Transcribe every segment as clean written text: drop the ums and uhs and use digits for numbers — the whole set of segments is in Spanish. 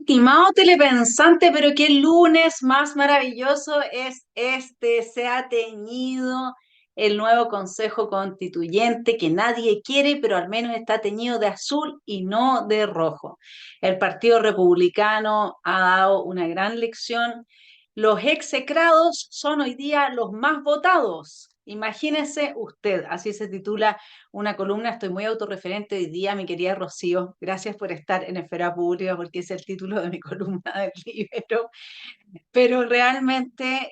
Estimado telepensante, pero qué lunes más maravilloso es este. Se ha teñido el nuevo Consejo Constituyente que nadie quiere, pero al menos está teñido de azul y no de rojo. El Partido Republicano ha dado una gran lección. Los execrados son hoy día los más votados. Imagínese usted, así se titula una columna. Estoy muy autorreferente hoy día, mi querida Rocío. Gracias por estar en Esfera Pública, porque es el título de mi columna del libro. Pero realmente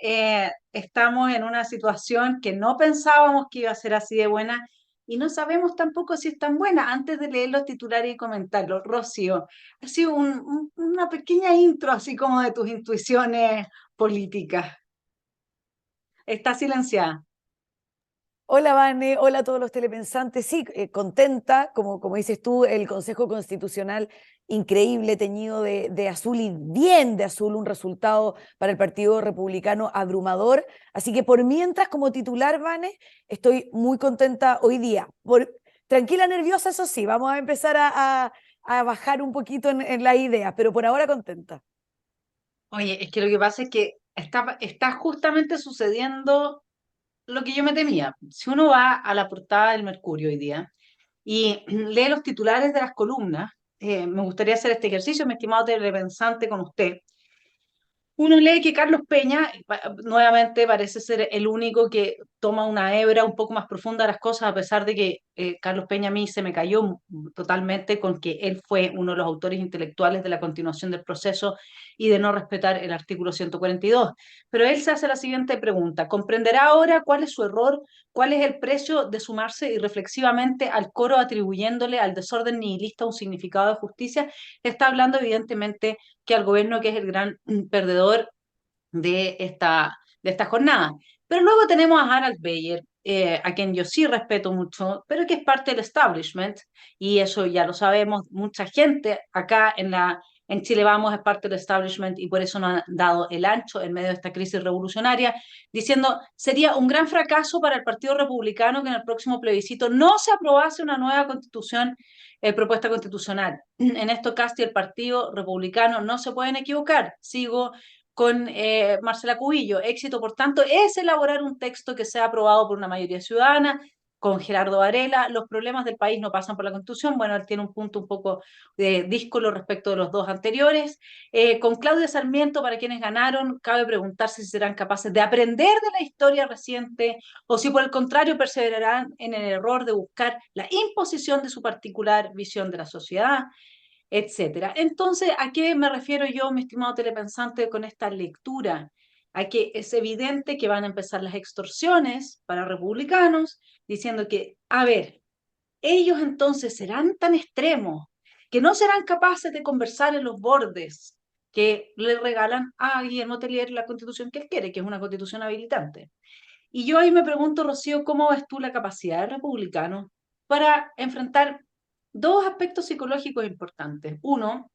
estamos en una situación que no pensábamos que iba a ser así de buena y no sabemos tampoco si es tan buena. Antes de leer los titulares y comentarlos, Rocío, ha sido una pequeña intro así como de tus intuiciones políticas. Está silenciada. Hola, Vane, hola a todos los telepensantes. Sí, contenta, como dices tú, el Consejo Constitucional increíble, teñido de azul y bien de azul, un resultado para el Partido Republicano abrumador. Así que por mientras, como titular, Vane, estoy muy contenta hoy día. Tranquila, nerviosa, eso sí, vamos a empezar a bajar un poquito en las ideas, pero por ahora contenta. Oye, es que lo que pasa es que está justamente sucediendo lo que yo me temía. Si uno va a la portada del Mercurio hoy día y lee los titulares de las columnas, me gustaría hacer este ejercicio, mi estimado telepensante, con usted. Uno lee que Carlos Peña, nuevamente, parece ser el único que toma una hebra un poco más profunda de las cosas, a pesar de que Carlos Peña a mí se me cayó totalmente con que él fue uno de los autores intelectuales de la continuación del proceso y de no respetar el artículo 142. Pero él se hace la siguiente pregunta: ¿comprenderá ahora cuál es su error? ¿Cuál es el precio de sumarse irreflexivamente al coro atribuyéndole al desorden nihilista un significado de justicia? Está hablando evidentemente que al gobierno, que es el gran perdedor de esta jornada. Pero luego tenemos a Harald Beyer, a quien yo sí respeto mucho, pero que es parte del establishment, y eso ya lo sabemos. Mucha gente acá en Chile Vamos es parte del establishment y por eso no han dado el ancho en medio de esta crisis revolucionaria, diciendo sería un gran fracaso para el Partido Republicano que en el próximo plebiscito no se aprobase una nueva constitución, propuesta constitucional. En esto Cast y el Partido Republicano no se pueden equivocar. Sigo con Marcela Cubillo. Éxito, por tanto, es elaborar un texto que sea aprobado por una mayoría ciudadana. Con Gerardo Varela, los problemas del país no pasan por la Constitución. Bueno, él tiene un punto un poco díscolo respecto de los dos anteriores. Con Claudia Sarmiento, para quienes ganaron, cabe preguntarse si serán capaces de aprender de la historia reciente o si por el contrario perseverarán en el error de buscar la imposición de su particular visión de la sociedad, etcétera. Entonces, ¿a qué me refiero yo, mi estimado telepensante, con esta lectura? A que es evidente que van a empezar las extorsiones para republicanos, diciendo que, a ver, ellos entonces serán tan extremos que no serán capaces de conversar en los bordes que le regalan a Guillermo Tellier la constitución que él quiere, que es una constitución habilitante. Y yo ahí me pregunto, Rocío, ¿cómo ves tú la capacidad del republicano para enfrentar dos aspectos psicológicos importantes? Uno,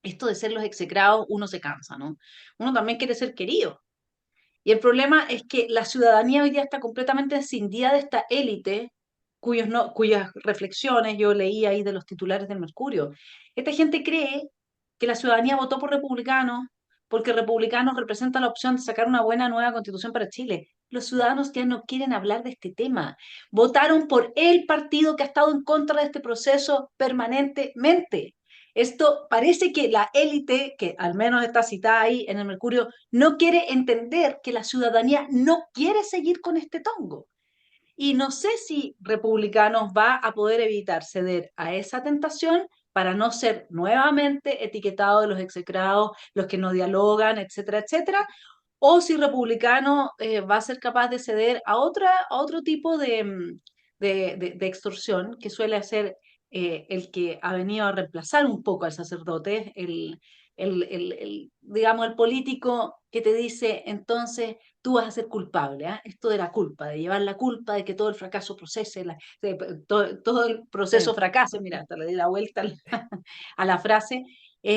esto de ser los execrados, uno se cansa, ¿no? Uno también quiere ser querido. Y el problema es que la ciudadanía hoy día está completamente escindida de esta élite cuyas reflexiones yo leí ahí de los titulares del Mercurio. Esta gente cree que la ciudadanía votó por republicanos porque republicanos representan la opción de sacar una buena nueva constitución para Chile. Los ciudadanos ya no quieren hablar de este tema. Votaron por el partido que ha estado en contra de este proceso permanentemente. Esto parece que la élite, que al menos está citada ahí en el Mercurio, no quiere entender que la ciudadanía no quiere seguir con este tongo. Y no sé si Republicanos va a poder evitar ceder a esa tentación para no ser nuevamente etiquetados de los execrados, los que no dialogan, etcétera, etcétera, o si Republicano va a ser capaz de ceder a otro tipo de extorsión, que suele ser el que ha venido a reemplazar un poco al sacerdote, digamos, el político que te dice, entonces tú vas a ser culpable, ¿ah? Esto de la culpa, de llevar la culpa de que todo el fracaso procese, todo el proceso Sí. fracase, mira, hasta le di la vuelta a la frase.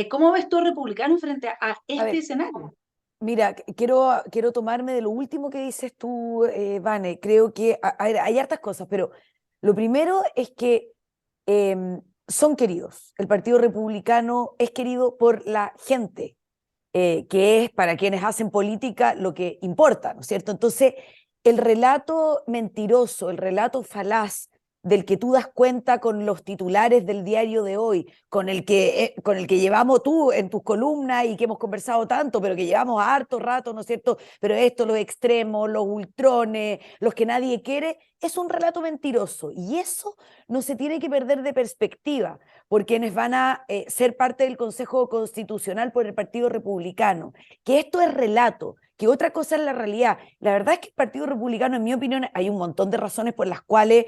¿Cómo ves tú, republicano, frente a A este ver, escenario? mira, quiero tomarme de lo último que dices tú, Vane. Creo que a ver, hay hartas cosas, pero lo primero es que son queridos. El Partido Republicano es querido por la gente, que es para quienes hacen política lo que importa, ¿no es cierto? Entonces, el relato mentiroso, el relato falaz del que tú das cuenta con los titulares del diario de hoy, con el que llevamos tú en tus columnas y que hemos conversado tanto, pero que llevamos harto rato, ¿no es cierto? Pero esto, los extremos, los ultrones, los que nadie quiere, es un relato mentiroso y eso no se tiene que perder de perspectiva por quienes van a ser parte del Consejo Constitucional por el Partido Republicano, que esto es relato, que otra cosa es la realidad. La verdad es que el Partido Republicano, en mi opinión, hay un montón de razones por las cuales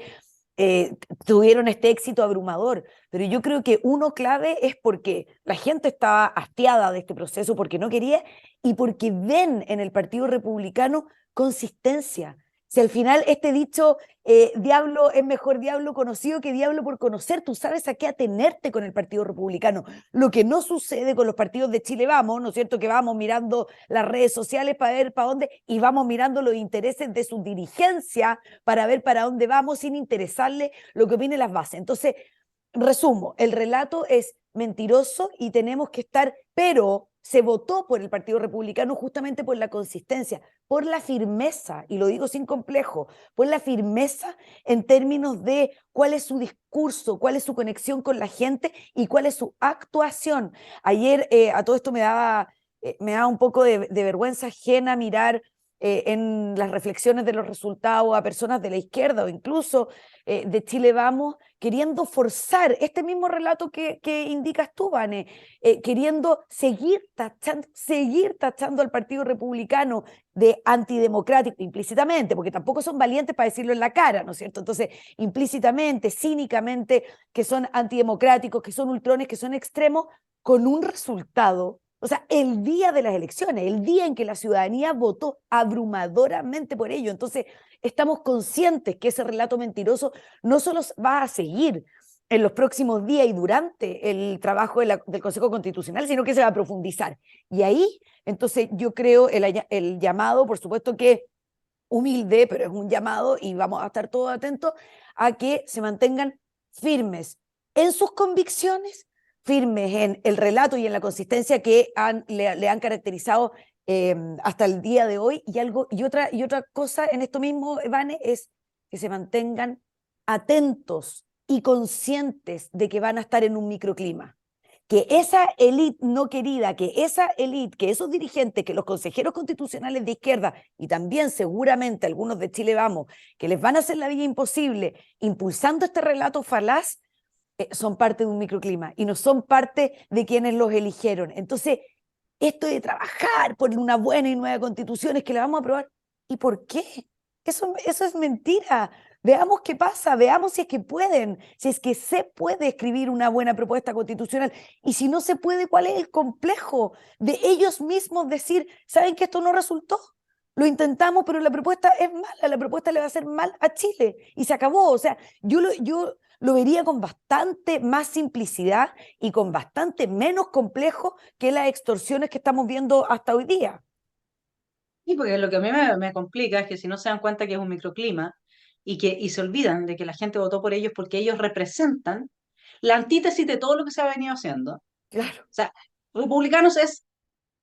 tuvieron este éxito abrumador, pero yo creo que uno clave es porque la gente estaba hastiada de este proceso, porque no quería y porque ven en el Partido Republicano consistencia. Si al final este dicho, diablo es mejor diablo conocido que diablo por conocer, tú sabes a qué atenerte con el Partido Republicano. Lo que no sucede con los partidos de Chile Vamos, ¿no es cierto? Que vamos mirando las redes sociales para ver para dónde y vamos mirando los intereses de su dirigencia para ver para dónde vamos sin interesarle lo que opinen las bases. Entonces, resumo, el relato es mentiroso y tenemos que estar, pero se votó por el Partido Republicano justamente por la consistencia, por la firmeza, y lo digo sin complejo, por la firmeza en términos de cuál es su discurso, cuál es su conexión con la gente y cuál es su actuación. Ayer a todo esto me daba un poco de vergüenza ajena mirar en las reflexiones de los resultados a personas de la izquierda o incluso de Chile Vamos, queriendo forzar este mismo relato que indicas tú, Vane, queriendo seguir tachando al Partido Republicano de antidemocrático, implícitamente, porque tampoco son valientes para decirlo en la cara, ¿no es cierto? Entonces, implícitamente, cínicamente, que son antidemocráticos, que son ultrones, que son extremos, con un resultado, o sea, el día de las elecciones, el día en que la ciudadanía votó abrumadoramente por ello. Entonces, estamos conscientes que ese relato mentiroso no solo va a seguir en los próximos días y durante el trabajo del Consejo Constitucional, sino que se va a profundizar. Y ahí, entonces, yo creo el llamado, por supuesto que humilde, pero es un llamado y vamos a estar todos atentos a que se mantengan firmes en sus convicciones, firmes en el relato y en la consistencia que le han caracterizado hasta el día de hoy. Y otra cosa en esto mismo, Vane, es que se mantengan atentos y conscientes de que van a estar en un microclima, que esa élite no querida, que esa élite, que esos dirigentes, que los consejeros constitucionales de izquierda y también seguramente algunos de Chile Vamos, que les van a hacer la vida imposible impulsando este relato falaz, son parte de un microclima y no son parte de quienes los eligieron. Entonces, esto de trabajar por una buena y nueva constitución es que la vamos a aprobar. ¿Y por qué? Eso es mentira. Veamos qué pasa, veamos si es que pueden, si es que se puede escribir una buena propuesta constitucional y si no se puede, ¿cuál es el complejo de ellos mismos decir, saben que esto no resultó? Lo intentamos, pero la propuesta es mala, la propuesta le va a hacer mal a Chile y se acabó. O sea, yo lo vería con bastante más simplicidad y con bastante menos complejo que las extorsiones que estamos viendo hasta hoy día. Y porque lo que a mí me complica es que si no se dan cuenta que es un microclima y se olvidan de que la gente votó por ellos porque ellos representan la antítesis de todo lo que se ha venido haciendo. O Claro. sea, republicanos es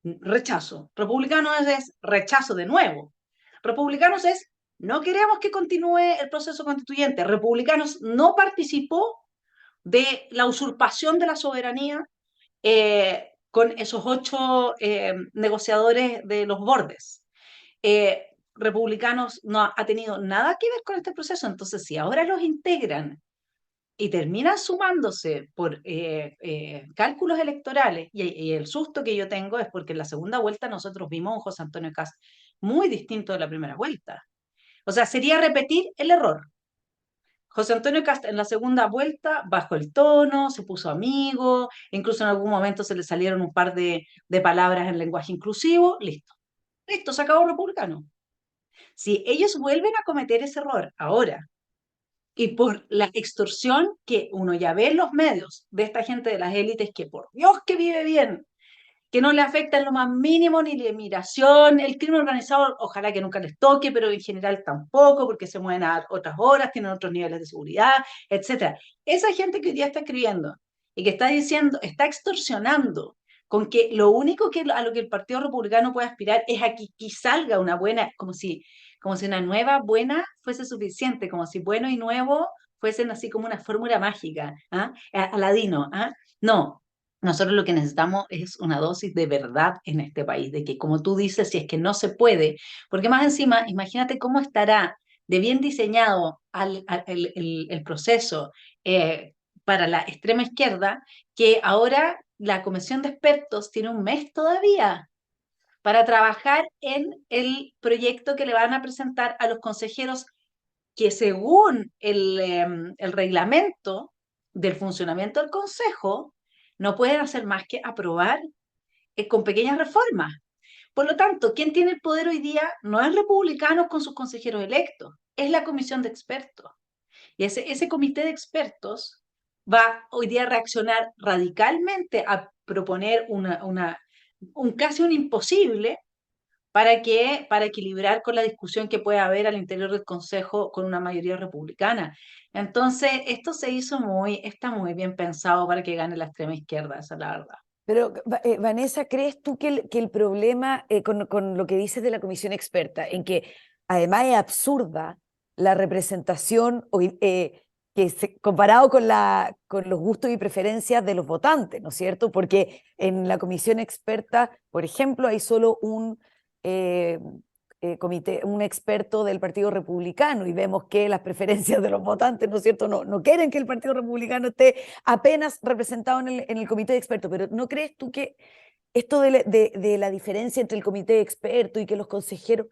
rechazo, republicanos es rechazo de nuevo, republicanos es no queremos que continúe el proceso constituyente, republicanos no participó de la usurpación de la soberanía con esos 8 negociadores de los bordes. Republicanos no ha tenido nada que ver con este proceso. Entonces, si ahora los integran y terminan sumándose por cálculos electorales, y el susto que yo tengo es porque en la segunda vuelta nosotros vimos a un José Antonio Kast muy distinto de la primera vuelta. O sea, sería repetir el error. José Antonio Cast en la segunda vuelta bajó el tono, se puso amigo, incluso en algún momento se le salieron un par de palabras en lenguaje inclusivo, listo. Listo, se acabó republicano. Si ellos vuelven a cometer ese error ahora, y por la extorsión que uno ya ve en los medios de esta gente de las élites que por Dios que vive bien, que no le afecta en lo más mínimo ni la inmigración, el crimen organizado, ojalá que nunca les toque, pero en general tampoco, porque se mueven a otras horas, tienen otros niveles de seguridad, etcétera. Esa gente que hoy día está escribiendo y que está diciendo, está extorsionando con que lo único que a lo que el Partido Republicano puede aspirar es a que aquí salga una buena, como si una nueva buena fuese suficiente, como si bueno y nuevo fuesen así como una fórmula mágica, ¿ah? Aladino, ¿ah? No, nosotros lo que necesitamos es una dosis de verdad en este país, de que como tú dices, si es que no se puede, porque más encima, imagínate cómo estará de bien diseñado el proceso para la extrema izquierda, que ahora la comisión de expertos tiene un mes todavía para trabajar en el proyecto que le van a presentar a los consejeros que según el reglamento del funcionamiento del Consejo, no pueden hacer más que aprobar con pequeñas reformas. Por lo tanto, ¿quién tiene el poder hoy día? No es republicanos con sus consejeros electos, es la comisión de expertos. Y ese comité de expertos va hoy día a reaccionar radicalmente a proponer casi un imposible para equilibrar con la discusión que puede haber al interior del Consejo con una mayoría republicana. Entonces, esto está muy bien pensado para que gane la extrema izquierda, esa es la verdad. Pero, Vanessa, ¿crees tú que el problema con lo que dices de la comisión experta, en que además es absurda la representación comparado con los gustos y preferencias de los votantes, ¿no es cierto? Porque en la comisión experta, por ejemplo, hay solo eh, un experto del Partido Republicano y vemos que las preferencias de los votantes, ¿no es cierto? No quieren que el Partido Republicano esté apenas representado en el comité de expertos, pero ¿no crees tú que esto de la diferencia entre el comité de expertos y que los consejeros,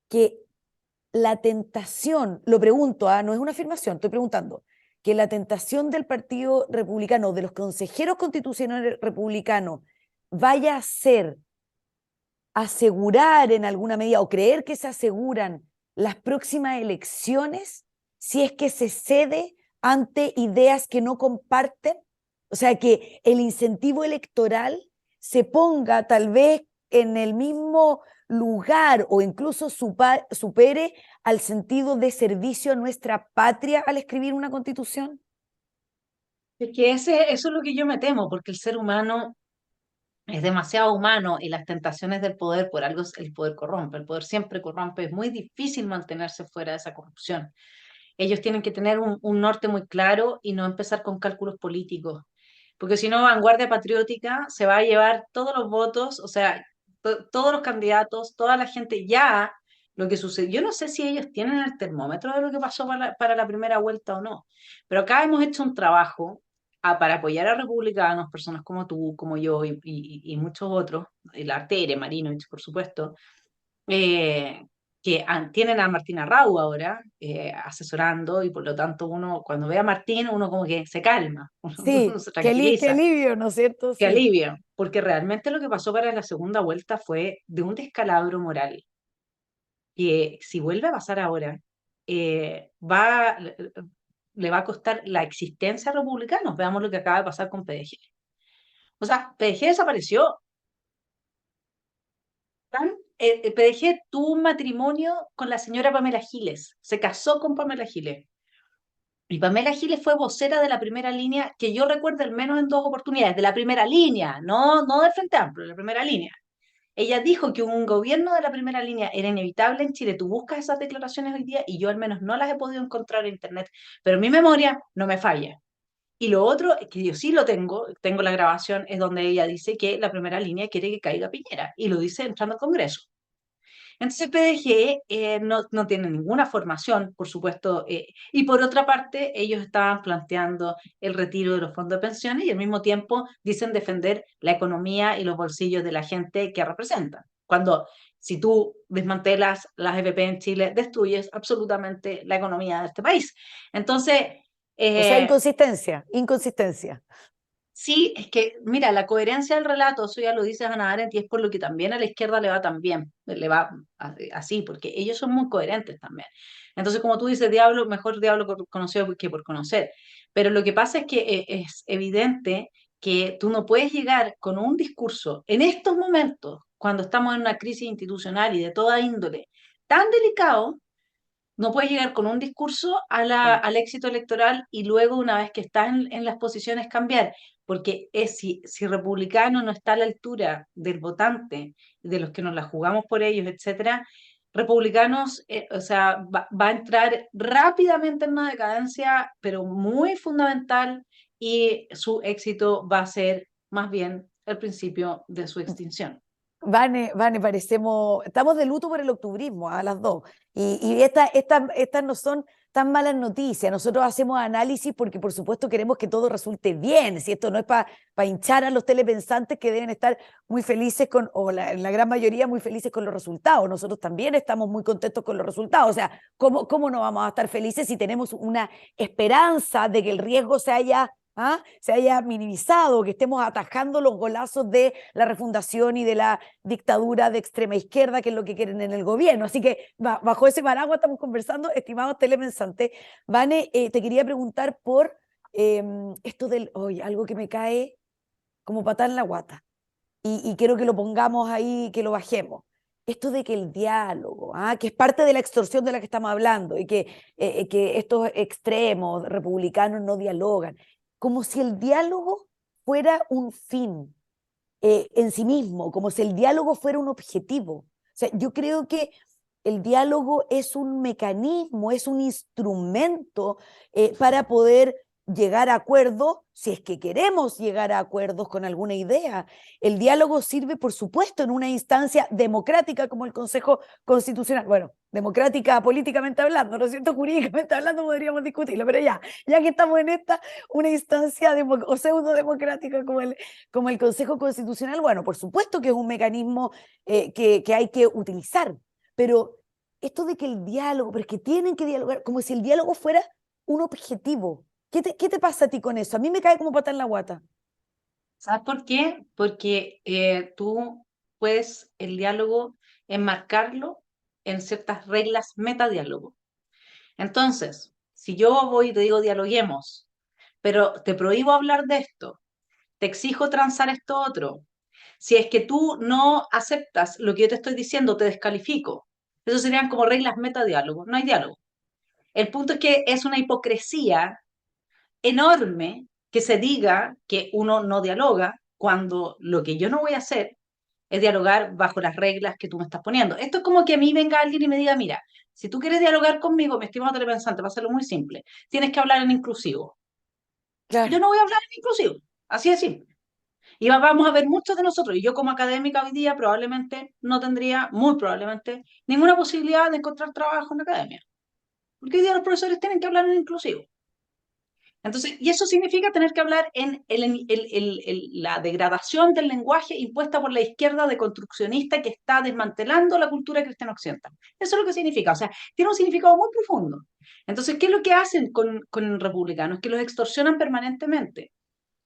que la tentación, lo pregunto, no es una afirmación, estoy preguntando, que la tentación del Partido Republicano, de los consejeros constitucionales republicanos, vaya a ser asegurar en alguna medida o creer que se aseguran las próximas elecciones si es que se cede ante ideas que no comparten? O sea, que el incentivo electoral se ponga tal vez en el mismo lugar o incluso supere al sentido de servicio a nuestra patria al escribir una constitución. Es que eso es lo que yo me temo, porque el ser humano es demasiado humano y las tentaciones del poder, por algo el poder corrompe, el poder siempre corrompe, es muy difícil mantenerse fuera de esa corrupción. Ellos tienen que tener un norte muy claro y no empezar con cálculos políticos, porque si no, Vanguardia Patriótica se va a llevar todos los votos, o sea, todos los candidatos, toda la gente ya, lo que sucedió, yo no sé si ellos tienen el termómetro de lo que pasó para la primera vuelta o no, pero acá hemos hecho un trabajo para apoyar a republicanos, personas como tú, como yo y muchos otros, el Artere, Marinovich, por supuesto, eh, que tienen a Martina Rau ahora asesorando y por lo tanto uno cuando ve a Martín uno como que se calma, uno Sí, se qué tranquiliza, alivio, ¿no es cierto? que Sí. alivia, porque realmente lo que pasó para la segunda vuelta fue de un descalabro moral que si vuelve a pasar ahora le va a costar la existencia a republicanos. Veamos lo que acaba de pasar con PDG. O sea, PDG desapareció. PDG tuvo un matrimonio con la señora Pamela Giles, se casó con Pamela Giles. Y Pamela Giles fue vocera de la primera línea, que yo recuerdo al menos en dos oportunidades, de la primera línea, no del Frente Amplio, de la primera línea. Ella dijo que un gobierno de la primera línea era inevitable en Chile. Tú buscas esas declaraciones hoy día y yo al menos no las he podido encontrar en internet, pero mi memoria no me falla. Y lo otro, que yo sí lo tengo la grabación, es donde ella dice que la primera línea quiere que caiga Piñera, y lo dice entrando al Congreso. Entonces PDG no tiene ninguna formación, por supuesto, y por otra parte ellos estaban planteando el retiro de los fondos de pensiones y al mismo tiempo dicen defender la economía y los bolsillos de la gente que representan. Cuando si tú desmantelas las EPP en Chile, destruyes absolutamente la economía de este país. Entonces, O sea, eh, inconsistencia, inconsistencia. sí, es que, mira, la coherencia del relato, eso ya lo dice Hannah Arendt, y es por lo que también a la izquierda le va tan bien, le va así, porque ellos son muy coherentes también. Entonces, como tú dices, diablo, mejor diablo conocido que por conocer. Pero lo que pasa es que es evidente que tú no puedes llegar con un discurso en estos momentos, cuando estamos en una crisis institucional y de toda índole, tan delicado, no puedes llegar con un discurso Sí. al éxito electoral y luego, una vez que estás en las posiciones, cambiar. Porque si republicano no está a la altura del votante, de los que nos la jugamos por ellos, etcétera, republicanos, o sea, va a entrar rápidamente en una decadencia, pero muy fundamental, y su éxito va a ser más bien el principio de su extinción. Vane, parecemos, estamos de luto por el octubrismo, a las dos. Y estas no son tan malas noticias. Nosotros hacemos análisis porque, por supuesto, queremos que todo resulte bien. Si esto no es para hinchar a los telepensantes que deben estar muy felices con, o la gran mayoría muy felices con los resultados. Nosotros también estamos muy contentos con los resultados. O sea, ¿cómo no vamos a estar felices si tenemos una esperanza de que el riesgo se haya minimizado, que estemos atajando los golazos de la refundación y de la dictadura de extrema izquierda, que es lo que quieren en el gobierno? Así que bajo ese paraguas estamos conversando, estimados telepensantes. Vane, te quería preguntar por esto del, oye, algo que me cae como patada en la guata, y quiero que lo pongamos ahí, que lo bajemos. Esto de que el diálogo, que es parte de la extorsión de la que estamos hablando, y que estos extremos republicanos no dialogan, como si el diálogo fuera un fin en sí mismo, como si el diálogo fuera un objetivo. O sea, yo creo que el diálogo es un mecanismo, es un instrumento para poder llegar a acuerdos, si es que queremos llegar a acuerdos con alguna idea. El diálogo sirve, por supuesto, en una instancia democrática como el Consejo Constitucional. Bueno, democrática políticamente hablando, ¿no es cierto? Jurídicamente hablando podríamos discutirlo, pero ya que estamos en esta, una instancia o pseudo democrática como el Consejo Constitucional, bueno, por supuesto que es un mecanismo que hay que utilizar, pero esto de que el diálogo, pero es que tienen que dialogar, como si el diálogo fuera un objetivo. ¿Qué te pasa a ti con eso? A mí me cae como pata en la guata. ¿Sabes por qué? Porque tú puedes el diálogo enmarcarlo en ciertas reglas metadiálogo. Entonces, si yo voy y te digo dialoguemos, pero te prohíbo hablar de esto, te exijo transar esto otro, si es que tú no aceptas lo que yo te estoy diciendo, te descalifico. Eso serían como reglas metadiálogo. No hay diálogo. El punto es que es una hipocresía enorme que se diga que uno no dialoga cuando lo que yo no voy a hacer es dialogar bajo las reglas que tú me estás poniendo. Esto es como que a mí venga alguien y me diga, mira, si tú quieres dialogar conmigo, mi estimado telepensante, va a hacerlo muy simple, tienes que hablar en inclusivo. Yo Claro. no voy a hablar en inclusivo, así de simple. Y vamos a ver muchos de nosotros, y yo como académica hoy día probablemente no tendría, muy probablemente, ninguna posibilidad de encontrar trabajo en la academia. Porque hoy día los profesores tienen que hablar en inclusivo. Entonces, y eso significa tener que hablar en la degradación del lenguaje impuesta por la izquierda deconstruccionista que está desmantelando la cultura cristiana occidental. Eso es lo que significa, o sea, tiene un significado muy profundo. Entonces, ¿qué es lo que hacen con republicanos? Que los extorsionan permanentemente.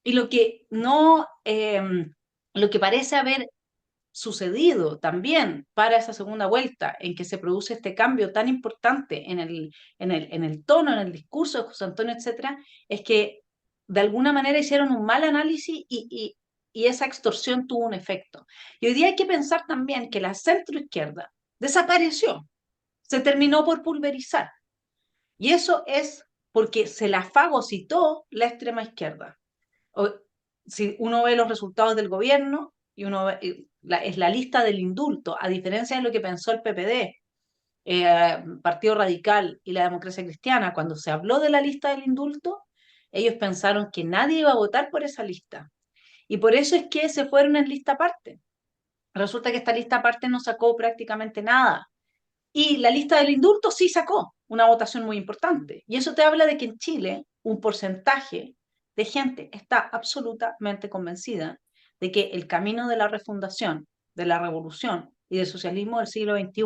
Y lo que no, lo que parece haber sucedido también para esa segunda vuelta en que se produce este cambio tan importante en el tono, en el discurso de José Antonio, etcétera, es que de alguna manera hicieron un mal análisis y esa extorsión tuvo un efecto. Y hoy día hay que pensar también que la centroizquierda desapareció, se terminó por pulverizar. Y eso es porque se la fagocitó la extrema izquierda. O, si uno ve los resultados del gobierno y uno ve, es la lista del indulto, a diferencia de lo que pensó el PPD, Partido Radical y la Democracia Cristiana, cuando se habló de la lista del indulto, ellos pensaron que nadie iba a votar por esa lista. Y por eso es que se fueron en lista aparte. resulta que esta lista aparte no sacó prácticamente nada. Y la lista del indulto sí sacó una votación muy importante. Y eso te habla de que en Chile un porcentaje de gente está absolutamente convencida de que el camino de la refundación, de la revolución y del socialismo del siglo XXI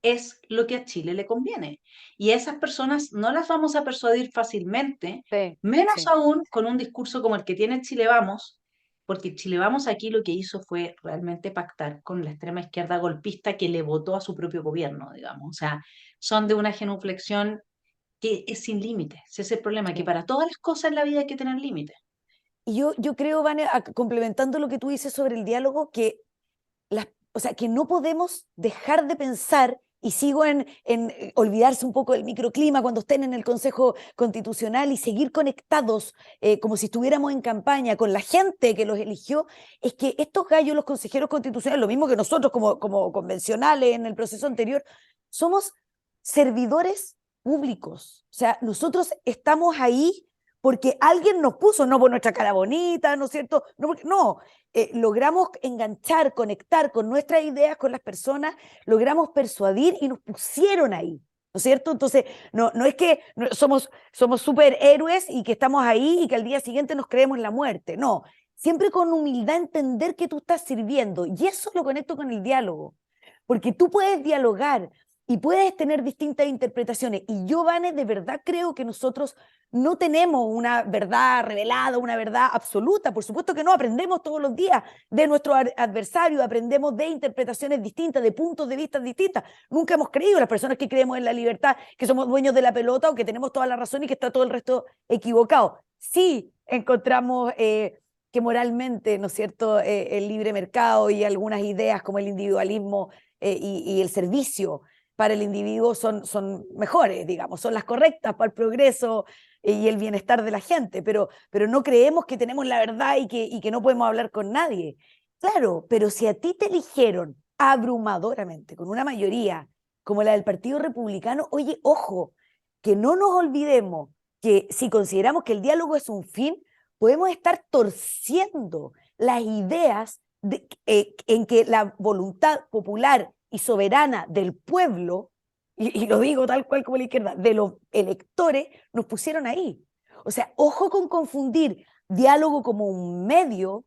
es lo que a Chile le conviene. Y esas personas no las vamos a persuadir fácilmente, Sí, menos sí. aún con un discurso como el que tiene Chile Vamos, porque Chile Vamos aquí lo que hizo fue realmente pactar con la extrema izquierda golpista que le votó a su propio gobierno, digamos. O sea, son de una genuflexión que es sin límites. Ese es el problema, que Sí. para todas las cosas en la vida hay que tener límites. Y yo creo, Vane, complementando lo que tú dices sobre el diálogo, que o sea, que no podemos dejar de pensar, y sigo en olvidarse un poco del microclima cuando estén en el Consejo Constitucional y seguir conectados como si estuviéramos en campaña con la gente que los eligió, es que estos gallos, los consejeros constitucionales, lo mismo que nosotros como convencionales en el proceso anterior, somos servidores públicos. O sea, nosotros estamos ahí porque alguien nos puso, no por nuestra cara bonita, ¿no es cierto? No, logramos enganchar, conectar con nuestras ideas, con las personas, logramos persuadir y nos pusieron ahí, ¿no es cierto? Entonces, no es que somos superhéroes y que estamos ahí y que al día siguiente nos creemos la muerte, no, siempre con humildad entender que tú estás sirviendo y eso lo conecto con el diálogo, porque tú puedes dialogar y puedes tener distintas interpretaciones y yo, Vane, de verdad creo que nosotros no tenemos una verdad revelada, una verdad absoluta, por supuesto que no, aprendemos todos los días de nuestro adversario, aprendemos de interpretaciones distintas, de puntos de vista distintas. Nunca hemos creído, las personas que creemos en la libertad, que somos dueños de la pelota o que tenemos toda la razón y que está todo el resto equivocado. Sí encontramos que moralmente, ¿no es cierto?, el libre mercado y algunas ideas como el individualismo y el servicio para el individuo son mejores, digamos, son las correctas para el progreso y el bienestar de la gente, pero no creemos que tenemos la verdad y que no podemos hablar con nadie. Claro, pero si a ti te eligieron abrumadoramente, con una mayoría como la del Partido Republicano, oye, ojo, que no nos olvidemos que si consideramos que el diálogo es un fin, podemos estar torciendo las ideas en que la voluntad popular y soberana del pueblo, y lo digo tal cual como la izquierda, de los electores, nos pusieron ahí. O sea, ojo con confundir diálogo como un medio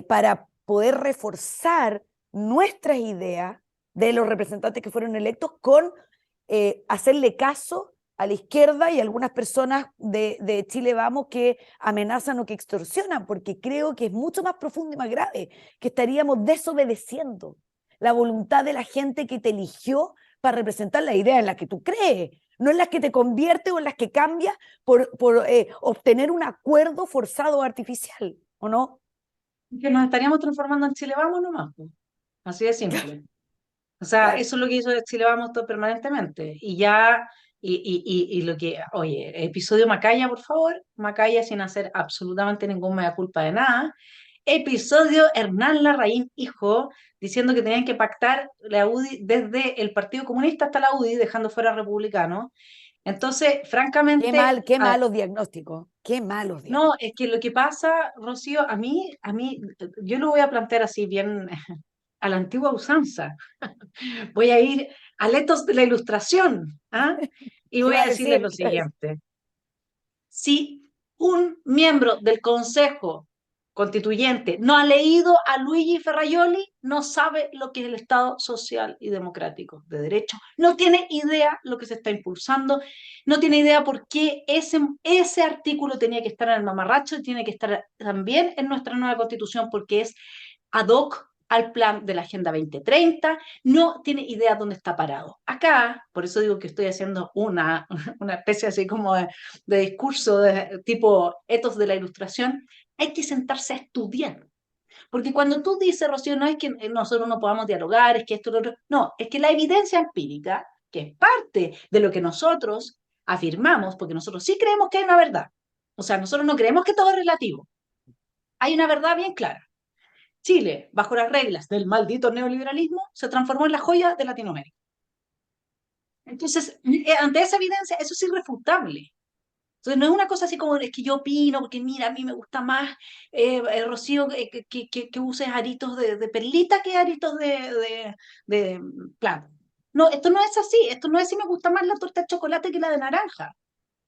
para poder reforzar nuestras ideas de los representantes que fueron electos con hacerle caso a la izquierda y a algunas personas de Chile Vamos que amenazan o que extorsionan, porque creo que es mucho más profundo y más grave, que estaríamos desobedeciendo la voluntad de la gente que te eligió para representar la idea en la que tú crees, no en las que te convierte o en las que cambias por obtener un acuerdo forzado o artificial, ¿o no? Que nos estaríamos transformando en Chile Vamos nomás, pues. Así de simple. O sea, Claro. eso es lo que hizo Chile Vamos todo permanentemente. Y ya, y lo que, oye, episodio Macaya, por favor, Macaya sin hacer absolutamente ningún mea culpa de nada. Episodio Hernán Larraín, hijo, diciendo que tenían que pactar la UDI desde el Partido Comunista hasta la UDI, dejando fuera a republicanos. Entonces, francamente, Qué malos diagnósticos, qué malos no, diagnósticos. es que lo que pasa, Rocío, yo lo voy a plantear así bien a la antigua usanza. Voy a ir a letos de la ilustración, ¿ah? Y ¿Qué voy va a a decirles decir? lo ¿Qué va a decir? siguiente. Si un miembro del Consejo Constituyente no ha leído a Luigi Ferraioli, no sabe lo que es el Estado social y democrático de derecho, no tiene idea lo que se está impulsando, no tiene idea por qué ese artículo tenía que estar en el mamarracho y tiene que estar también en nuestra nueva Constitución porque es ad hoc al plan de la Agenda 2030, no tiene idea dónde está parado. Acá, por eso digo que estoy haciendo una especie así como de discurso de tipo etos de la ilustración, hay que sentarse a estudiar. Porque cuando tú dices, Rocío, no es que nosotros no podamos dialogar, es que esto, lo otro, no, es que la evidencia empírica, que es parte de lo que nosotros afirmamos, porque nosotros sí creemos que hay una verdad. O sea, nosotros no creemos que todo es relativo. Hay una verdad bien clara. Chile, bajo las reglas del maldito neoliberalismo, se transformó en la joya de Latinoamérica. Entonces, ante esa evidencia, eso es irrefutable. Entonces no es una cosa así como, es que yo opino, porque mira, a mí me gusta más, Rocío, que uses aritos de perlita que aritos de plata. No, esto no es así, esto no es si me gusta más la torta de chocolate que la de naranja.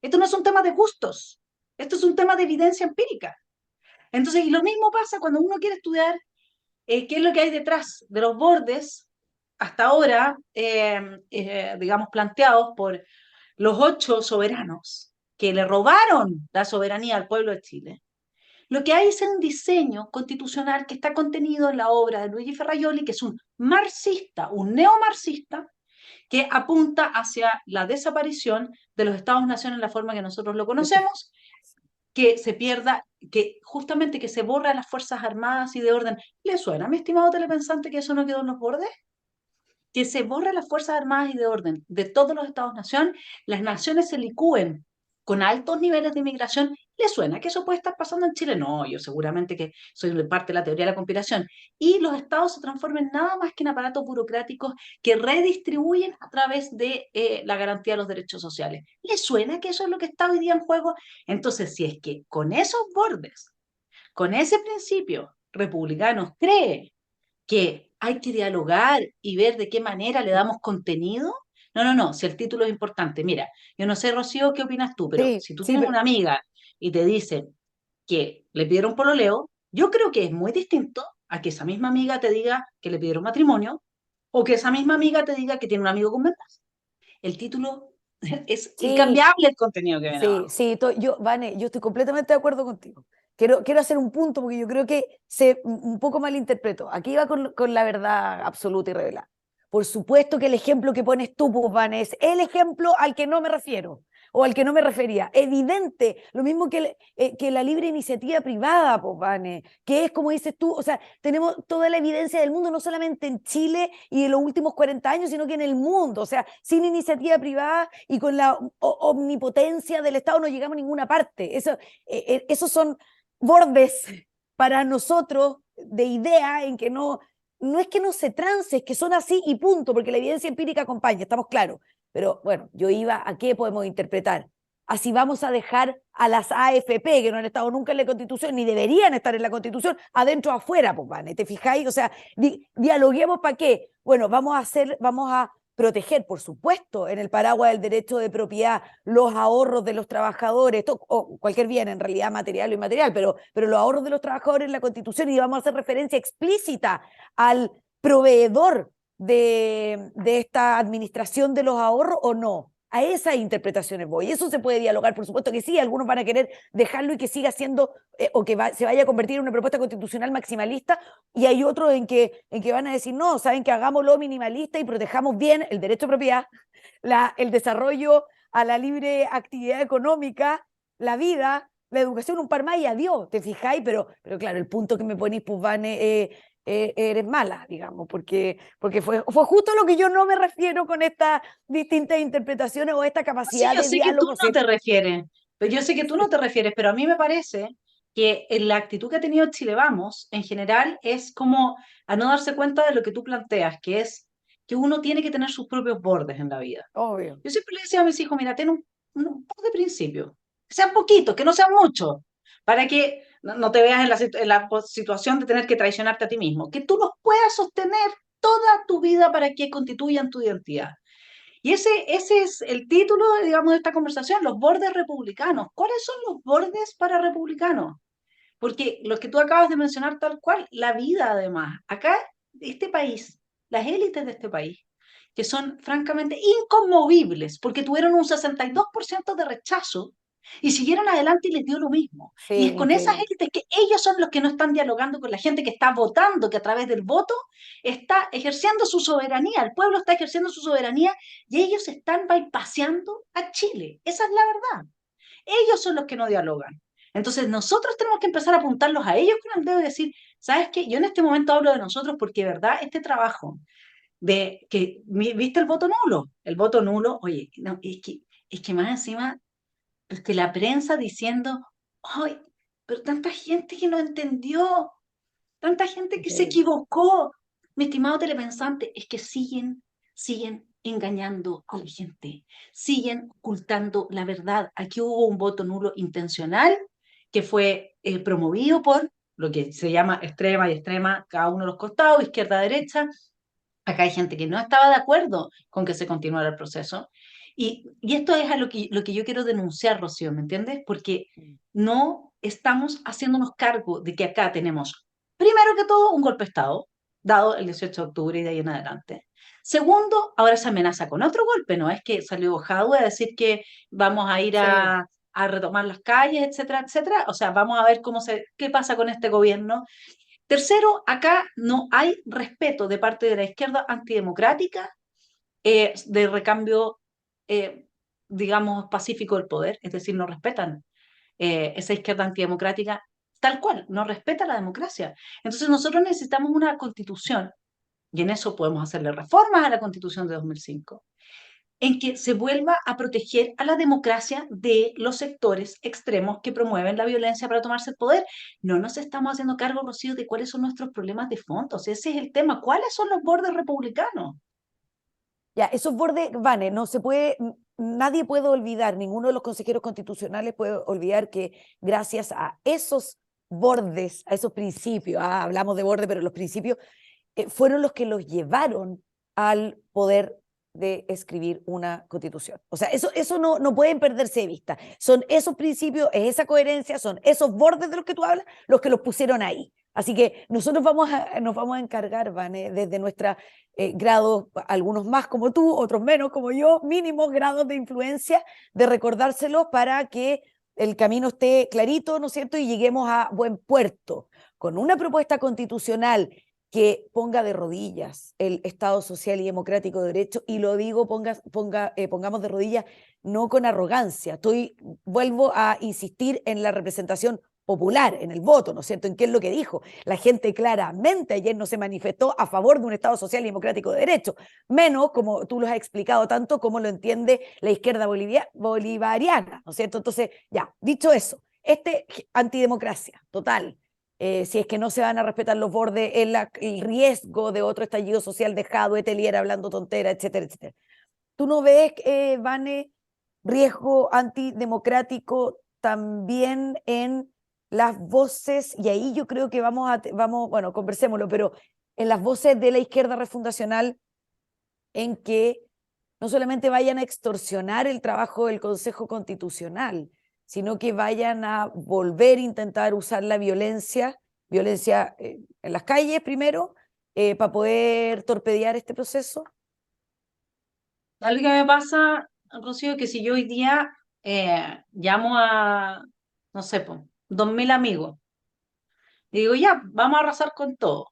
Esto no es un tema de gustos, esto es un tema de evidencia empírica. Entonces, y lo mismo pasa cuando uno quiere estudiar qué es lo que hay detrás de los bordes, hasta ahora, digamos, planteados por los 8 soberanos que le robaron la soberanía al pueblo de Chile. Lo que hay es un diseño constitucional que está contenido en la obra de Luigi Ferraioli, que es un marxista, un neomarxista, que apunta hacia la desaparición de los Estados-nación en la forma que nosotros lo conocemos, que se pierda, que justamente que se borra las Fuerzas Armadas y de orden. ¿Le suena, mi estimado telepensante, que eso no quedó en los bordes? Que se borren las Fuerzas Armadas y de orden de todos los Estados-nación, las naciones se licúen con altos niveles de inmigración. ¿Le suena que eso puede estar pasando en Chile? No, yo seguramente que soy parte de la teoría de la conspiración. Y los estados se transformen nada más que en aparatos burocráticos que redistribuyen a través de la garantía de los derechos sociales. ¿Le suena que eso es lo que está hoy día en juego? Entonces, si es que con esos bordes, con ese principio, republicanos cree que hay que dialogar y ver de qué manera le damos contenido. No, no, no, si el título es importante. Mira, yo no sé, Rocío, qué opinas tú, pero Sí, si tú sí, tienes pero una amiga y te dice que le pidieron pololeo, yo creo que es muy distinto a que esa misma amiga te diga que le pidieron matrimonio o que esa misma amiga te diga que tiene un amigo con ventas. El título es sí, incambiable el contenido que viene sí, abajo. sí, yo, Vane, yo estoy completamente de acuerdo contigo. Quiero hacer un punto porque yo creo que se un poco malinterpreto. Aquí va con la verdad absoluta y revelada. Por supuesto que el ejemplo que pones tú, pues, Vane, es el ejemplo al que no me refiero o al que no me refería. Evidente, lo mismo que la libre iniciativa privada, pues, Vane, que es como dices tú, o sea, tenemos toda la evidencia del mundo, no solamente en Chile y en los últimos 40 años, sino que en el mundo. O sea, sin iniciativa privada y con la omnipotencia del Estado no llegamos a ninguna parte. Esos son bordes para nosotros de idea en que no es que no se trance, es que son así y punto, porque la evidencia empírica acompaña, estamos claros. Pero bueno, yo iba a qué podemos interpretar. Así vamos a dejar a las AFP, que no han estado nunca en la Constitución, ni deberían estar en la Constitución, adentro o afuera, pues, van, ¿te fijáis? O sea, dialoguemos para qué. Bueno, vamos a proteger, por supuesto, en el paraguas del derecho de propiedad, los ahorros de los trabajadores, o cualquier bien, en realidad material o inmaterial, pero los ahorros de los trabajadores en la Constitución, y vamos a hacer referencia explícita al proveedor de esta administración de los ahorros o no. A esas interpretaciones voy. Eso se puede dialogar, por supuesto que sí. Algunos van a querer dejarlo y que siga siendo, o que se vaya a convertir en una propuesta constitucional maximalista, y hay otros en que van a decir, no, saben que hagámoslo minimalista y protejamos bien el derecho a propiedad, el desarrollo a la libre actividad económica, la vida, la educación, un par más y adiós, ¿te fijáis? Pero claro, el punto que me ponís, pues, Vane, eres mala, digamos, porque fue justo lo que yo no me refiero con estas distintas interpretaciones o esta Sí, capacidad yo de sé que tú diálogo. no ¿Sí? te refieres, pero yo sé que tú no te refieres, pero a mí me parece que en la actitud que ha tenido Chile Vamos, en general, es como a no darse cuenta de lo que tú planteas, que es que uno tiene que tener sus propios bordes en la vida. Obvio. Yo siempre le decía a mis hijos, mira, ten un par de principios, que sean poquitos, que no sean muchos, para que no te veas en la situación de tener que traicionarte a ti mismo, que tú los puedas sostener toda tu vida para que constituyan tu identidad. Y ese es el título, digamos, de esta conversación, los bordes republicanos. ¿Cuáles son los bordes para republicanos? Porque los que tú acabas de mencionar tal cual, la vida además. Acá, este país, las élites de este país, que son francamente inconmovibles, porque tuvieron un 62% de rechazo y siguieron adelante y les dio lo mismo. Sí, Y es con esas increíble. élites que ellos son los que no están dialogando con la gente que está votando, que a través del voto está ejerciendo su soberanía, el pueblo está ejerciendo su soberanía y ellos están bypaseando a Chile. Esa es la verdad. Ellos son los que no dialogan. Entonces nosotros tenemos que empezar a apuntarlos a ellos con el dedo y decir, ¿sabes qué? Yo en este momento hablo de nosotros porque, de verdad, este trabajo de que, ¿viste el voto nulo, oye, no, es que más encima, pues que la prensa diciendo, ay, pero tanta gente que no entendió, tanta gente que se Increíble. equivocó. Mi estimado telepensante, es que siguen engañando a la gente, siguen ocultando la verdad. Aquí hubo un voto nulo intencional que fue promovido por lo que se llama extrema y extrema, cada uno de los costados, izquierda, derecha. Acá hay gente que no estaba de acuerdo con que se continuara el proceso. Y esto es a lo que yo quiero denunciar, Rocío, ¿me entiendes? Porque no estamos haciéndonos cargo de que acá tenemos, primero que todo, un golpe de Estado, dado el 18 de octubre y de ahí en adelante. Segundo, ahora se amenaza con otro golpe, ¿no? Es que salió Jadwe a decir que vamos a ir Sí. a retomar las calles, etcétera, etcétera. O sea, vamos a ver qué pasa con este gobierno. Tercero, acá no hay respeto de parte de la izquierda antidemocrática de recambio, eh, digamos, pacífico del poder, es decir, no respetan esa izquierda antidemocrática tal cual, no respeta la democracia. Entonces nosotros necesitamos una constitución, y en eso podemos hacerle reformas a la constitución de 2005 en que se vuelva a proteger a la democracia de los sectores extremos que promueven la violencia para tomarse el poder. No nos estamos haciendo cargo, Rocío, de cuáles son nuestros problemas de fondo. O sea, ese es el tema. ¿Cuáles son los bordes republicanos? Ya, esos bordes, Vane, no se puede, nadie puede olvidar, ninguno de los consejeros constitucionales puede olvidar que gracias a esos bordes, a esos principios, hablamos de borde, pero los principios fueron los que los llevaron al poder de escribir una constitución. O sea, eso no pueden perderse de vista. Son esos principios, es esa coherencia, son esos bordes de los que tú hablas, los que los pusieron ahí. Así que nosotros nos vamos a encargar, Vane, desde nuestra grados, algunos más como tú, otros menos como yo, mínimos grados de influencia, de recordárselos para que el camino esté clarito, ¿no es cierto? Y lleguemos a buen puerto con una propuesta constitucional que ponga de rodillas el Estado social y democrático de derecho, y lo digo, pongamos de rodillas no con arrogancia, vuelvo a insistir en la representación popular, en el voto, ¿no es cierto? ¿En qué es lo que dijo? La gente claramente ayer no se manifestó a favor de un Estado social y democrático de derecho, menos, como tú lo has explicado tanto, como lo entiende la izquierda bolivariana, ¿no es cierto? Entonces, ya, dicho eso, antidemocracia, total, si es que no se van a respetar los bordes, el riesgo de otro estallido social dejado, Etelier hablando tontera, etcétera, etcétera. ¿Tú no ves, Vane, riesgo antidemocrático también en las voces? Y ahí yo creo que bueno, conversémoslo, pero en las voces de la izquierda refundacional, en que no solamente vayan a extorsionar el trabajo del Consejo Constitucional, sino que vayan a volver a intentar usar la violencia en las calles primero, para poder torpedear este proceso. Algo que me pasa, Rocío, que si yo hoy día llamo a, no sé, pues, 2.000 amigos y digo, ya, vamos a arrasar con todo.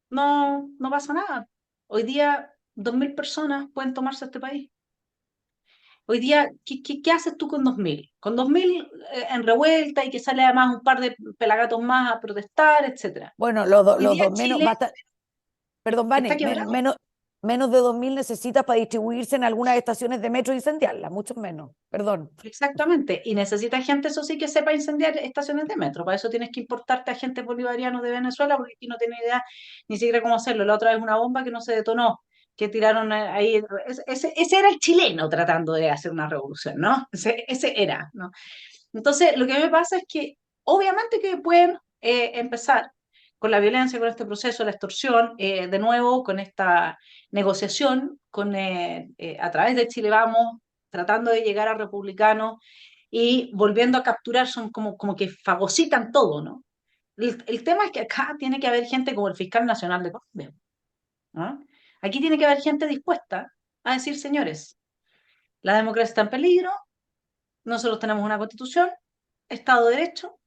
No, no pasa nada. Hoy día 2.000 personas pueden tomarse este país. Hoy día, ¿qué haces tú con 2.000? Con 2.000 en revuelta y que sale además un par de pelagatos más a protestar, etcétera. Bueno, Hoy los día dos menos, Chile perdón, está Vane, quebrado. menos de 2.000 necesitas para distribuirse en algunas estaciones de metro y incendiarlas, muchos menos, perdón. Exactamente. Y necesitas gente, eso sí, que sepa incendiar estaciones de metro. Para eso tienes que importarte a gente bolivariano de Venezuela, porque aquí no tiene idea ni siquiera cómo hacerlo. La otra vez una bomba que no se detonó, que tiraron ahí. Ese era el chileno tratando de hacer una revolución, ¿no? Ese era, ¿no? Entonces, lo que me pasa es que obviamente que pueden empezar con la violencia, con este proceso, la extorsión, de nuevo con esta negociación, a través de Chile Vamos, tratando de llegar a republicanos y volviendo a capturar, son como que fagocitan todo, ¿no? El tema es que acá tiene que haber gente como el fiscal nacional de Colombia, ¿no? Aquí tiene que haber gente dispuesta a decir, señores, la democracia está en peligro, nosotros tenemos una constitución, Estado de Derecho,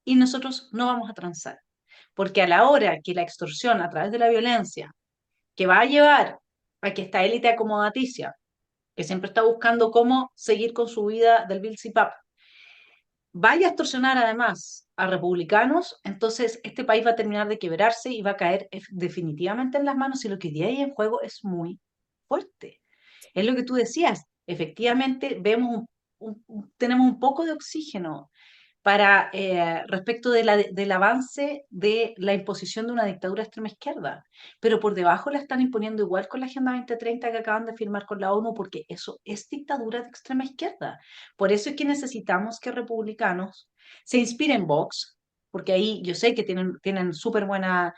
y nosotros no vamos a transar. Porque a la hora que la extorsión a través de la violencia, que va a llevar a que esta élite acomodaticia, que siempre está buscando cómo seguir con su vida del Bill CIPAP, vaya a extorsionar además a republicanos, entonces este país va a terminar de quebrarse y va a caer definitivamente en las manos y lo que hoy día hay en juego es muy fuerte. Es lo que tú decías, efectivamente tenemos un poco de oxígeno, para respecto de del avance de la imposición de una dictadura extrema izquierda, pero por debajo la están imponiendo igual con la Agenda 2030 que acaban de firmar con la ONU, porque eso es dictadura de extrema izquierda. Por eso es que necesitamos que republicanos se inspiren en Vox, porque ahí yo sé que tienen súper buena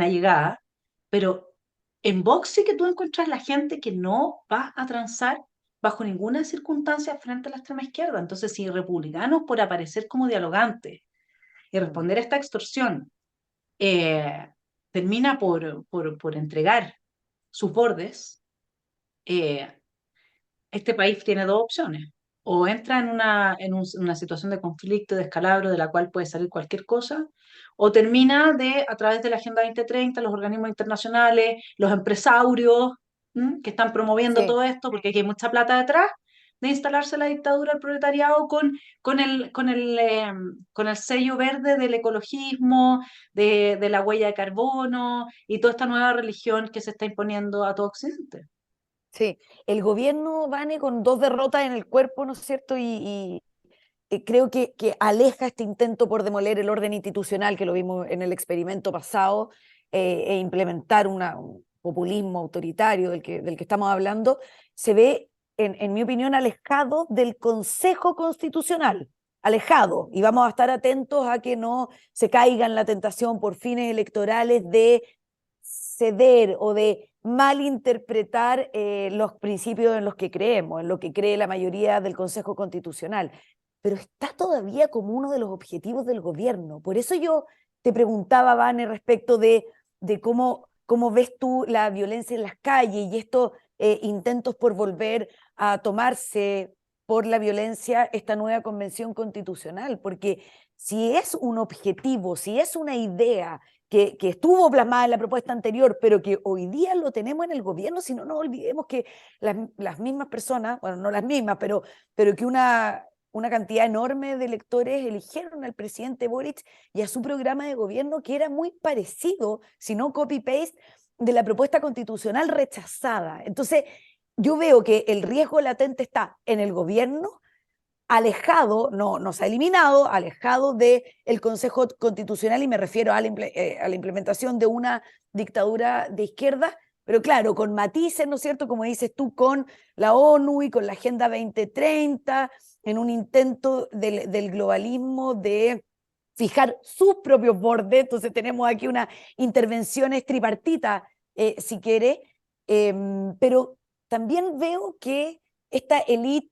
llegada, pero en Vox sí que tú encuentras la gente que no va a transar bajo ninguna circunstancia frente a la extrema izquierda. Entonces, si republicanos, por aparecer como dialogantes y Mm. responder a esta extorsión, eh, termina por entregar sus bordes, eh, este país tiene dos opciones. O entra en una situación de conflicto, de escalabro, de la cual puede salir cualquier cosa, o termina a través de la Agenda 2030, los organismos internacionales, los empresarios, que están promoviendo Sí. todo esto, porque aquí hay mucha plata detrás, de instalarse la dictadura del proletariado con el sello verde del ecologismo, de la huella de carbono y toda esta nueva religión que se está imponiendo a todo Occidente. Sí, el gobierno, Vane, con dos derrotas en el cuerpo, ¿no es cierto? Y creo que aleja este intento por demoler el orden institucional que lo vimos en el experimento pasado e implementar un populismo autoritario del que estamos hablando, se ve, en mi opinión, alejado del Consejo Constitucional, alejado, y vamos a estar atentos a que no se caiga en la tentación por fines electorales de ceder o de malinterpretar los principios en los que creemos, en lo que cree la mayoría del Consejo Constitucional, pero está todavía como uno de los objetivos del gobierno. Por eso yo te preguntaba, Vane, respecto de cómo ves tú la violencia en las calles y estos intentos por volver a tomarse por la violencia esta nueva convención constitucional, porque si es un objetivo, si es una idea que estuvo plasmada en la propuesta anterior, pero que hoy día lo tenemos en el gobierno, si no nos olvidemos que las mismas personas, bueno, no las mismas, pero que una cantidad enorme de electores eligieron al presidente Boric y a su programa de gobierno que era muy parecido, si no copy-paste, de la propuesta constitucional rechazada. Entonces, yo veo que el riesgo latente está en el gobierno, alejado, no se ha eliminado, alejado del Consejo Constitucional, y me refiero a la implementación de una dictadura de izquierda, pero claro, con matices, ¿no es cierto? Como dices tú, con la ONU y con la Agenda 2030, en un intento del globalismo de fijar sus propios bordes. Entonces tenemos aquí una intervención tripartita, si quiere, pero también veo que esta élite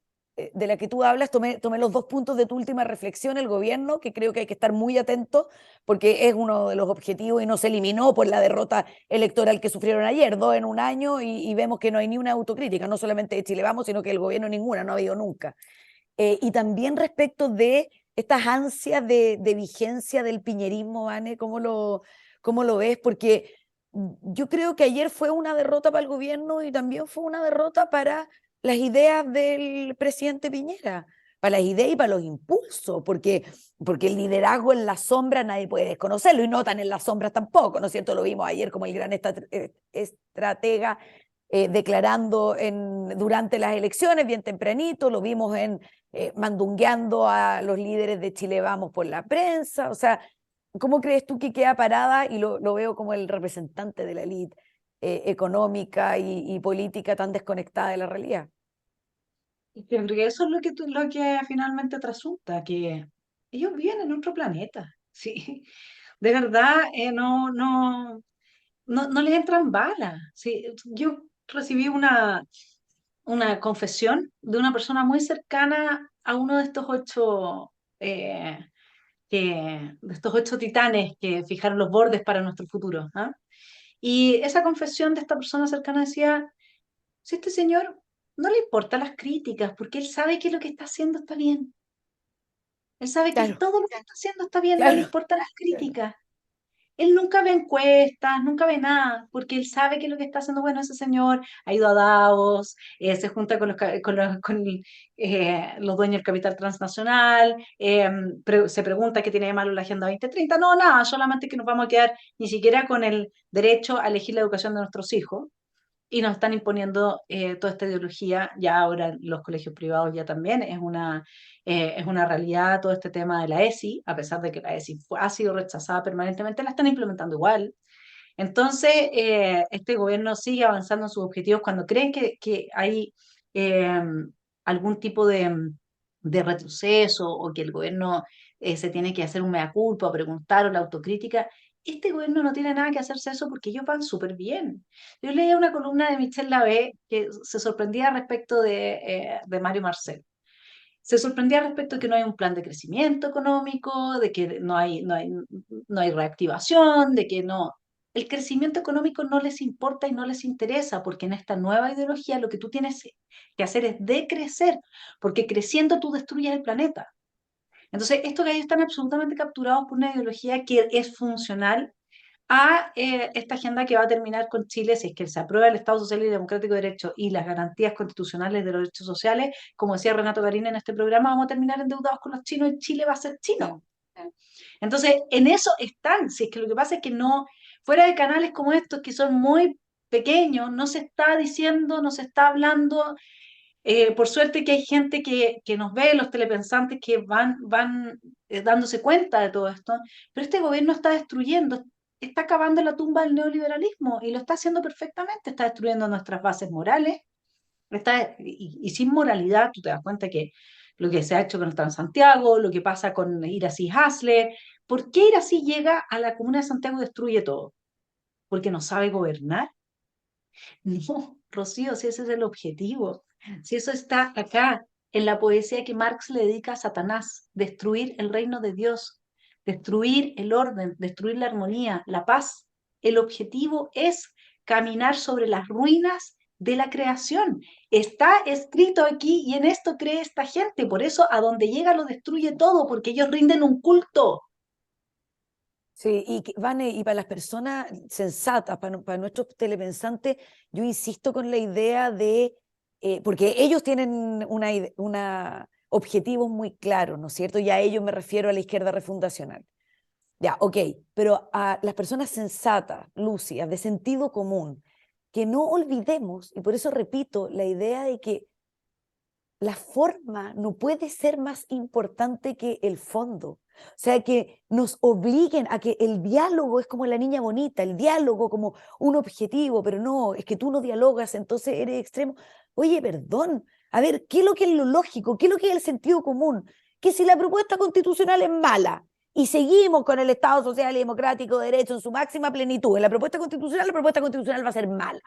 de la que tú hablas, tomé los dos puntos de tu última reflexión, el gobierno, que creo que hay que estar muy atento porque es uno de los objetivos y no se eliminó por la derrota electoral que sufrieron ayer, dos en un año, y vemos que no hay ni una autocrítica, no solamente de Chile Vamos, sino que el gobierno ninguna, no ha habido nunca. Y también respecto de estas ansias de vigencia del piñerismo, Vane, ¿cómo lo ves? Porque yo creo que ayer fue una derrota para el gobierno y también fue una derrota para las ideas del presidente Piñera, para las ideas y para los impulsos, porque el liderazgo en la sombra nadie puede desconocerlo y no tan en las sombras tampoco, ¿no es cierto? Lo vimos ayer como el gran estratega declarando durante las elecciones, bien tempranito, lo vimos mandungueando a los líderes de Chile Vamos por la prensa. O sea, ¿cómo crees tú que queda parada? Y lo veo como el representante de la élite económica y política tan desconectada de la realidad. Y yo creo que eso es lo que finalmente resulta, que ellos viven en otro planeta, ¿sí? De verdad, no les entran balas, ¿sí? Yo recibí una confesión de una persona muy cercana a uno de estos eh, de estos ocho titanes que fijaron los bordes para nuestro futuro, ¿ah? Y esa confesión de esta persona cercana decía, si este señor no le importan las críticas, porque él sabe que lo que está haciendo está bien. Él sabe que Claro, todo lo que está haciendo está bien, no le claro, importan las claro. críticas. Él nunca ve encuestas, nunca ve nada, porque él sabe que lo que está haciendo, bueno, ese señor ha ido a Davos, se junta con los dueños del capital transnacional, se pregunta qué tiene de malo la Agenda 2030. No, nada, solamente que nos vamos a quedar ni siquiera con el derecho a elegir la educación de nuestros hijos. y nos están imponiendo toda esta ideología, ya ahora en los colegios privados ya también es una realidad todo este tema de la ESI, a pesar de que la ESI ha sido rechazada permanentemente, la están implementando igual. Entonces, este gobierno sigue avanzando en sus objetivos cuando creen que hay eh, algún tipo de retroceso o que el gobierno se tiene que hacer un mea culpa, preguntar o la autocrítica. Este gobierno no tiene nada que hacerse eso porque ellos van súper bien. Yo leía una columna de Michelle Lavé que se sorprendía respecto de Mario Marcel. Se sorprendía respecto de que no hay un plan de crecimiento económico, de que no hay reactivación, de que no. El crecimiento económico no les importa y no les interesa, porque en esta nueva ideología lo que tú tienes que hacer es decrecer, porque creciendo tú destruyes el planeta. Entonces, estos gallos están absolutamente capturados por una ideología que es funcional a esta agenda que va a terminar con Chile si es que se aprueba el Estado Social y Democrático de Derecho y las garantías constitucionales de los derechos sociales, como decía Renato Garín en este programa, vamos a terminar endeudados con los chinos y Chile va a ser chino. Entonces, en eso están, si es que lo que pasa es que no, fuera de canales como estos que son muy pequeños, no se está diciendo, no se está hablando. Por suerte que hay gente que nos ve, los telepensantes que van dándose cuenta de todo esto, pero este gobierno está destruyendo, está acabando la tumba del neoliberalismo y lo está haciendo perfectamente, está destruyendo nuestras bases morales, y sin moralidad tú te das cuenta que lo que se ha hecho con el Transantiago, lo que pasa con Iracy Hasler, ¿por qué Iracy llega a la comuna de Santiago y destruye todo? ¿Porque no sabe gobernar? No, Rocío, si ese es el objetivo, si eso está acá en la poesía que Marx le dedica a Satanás, destruir el reino de Dios, destruir el orden, destruir la armonía, la paz. El objetivo es caminar sobre las ruinas de la creación. Está escrito aquí y en esto cree esta gente. Por eso a donde llega lo destruye todo, porque ellos rinden un culto. Sí, Vane, y para las personas sensatas, para nuestros telepensantes, yo insisto con la idea de, porque ellos tienen una objetivos muy claros, ¿no es cierto? Y a ellos me refiero a la izquierda refundacional. Ya, ok, pero a las personas sensatas, lúcidas, de sentido común, que no olvidemos, y por eso repito, la idea de que la forma no puede ser más importante que el fondo. O sea, que nos obliguen a que el diálogo es como la niña bonita, el diálogo como un objetivo, pero no, es que tú no dialogas, entonces eres extremo. Oye, perdón, a ver, ¿qué es lo que es lo lógico? ¿Qué es lo que es el sentido común? Que si la propuesta constitucional es mala y seguimos con el Estado social y democrático de derecho en su máxima plenitud, en la propuesta constitucional va a ser mala.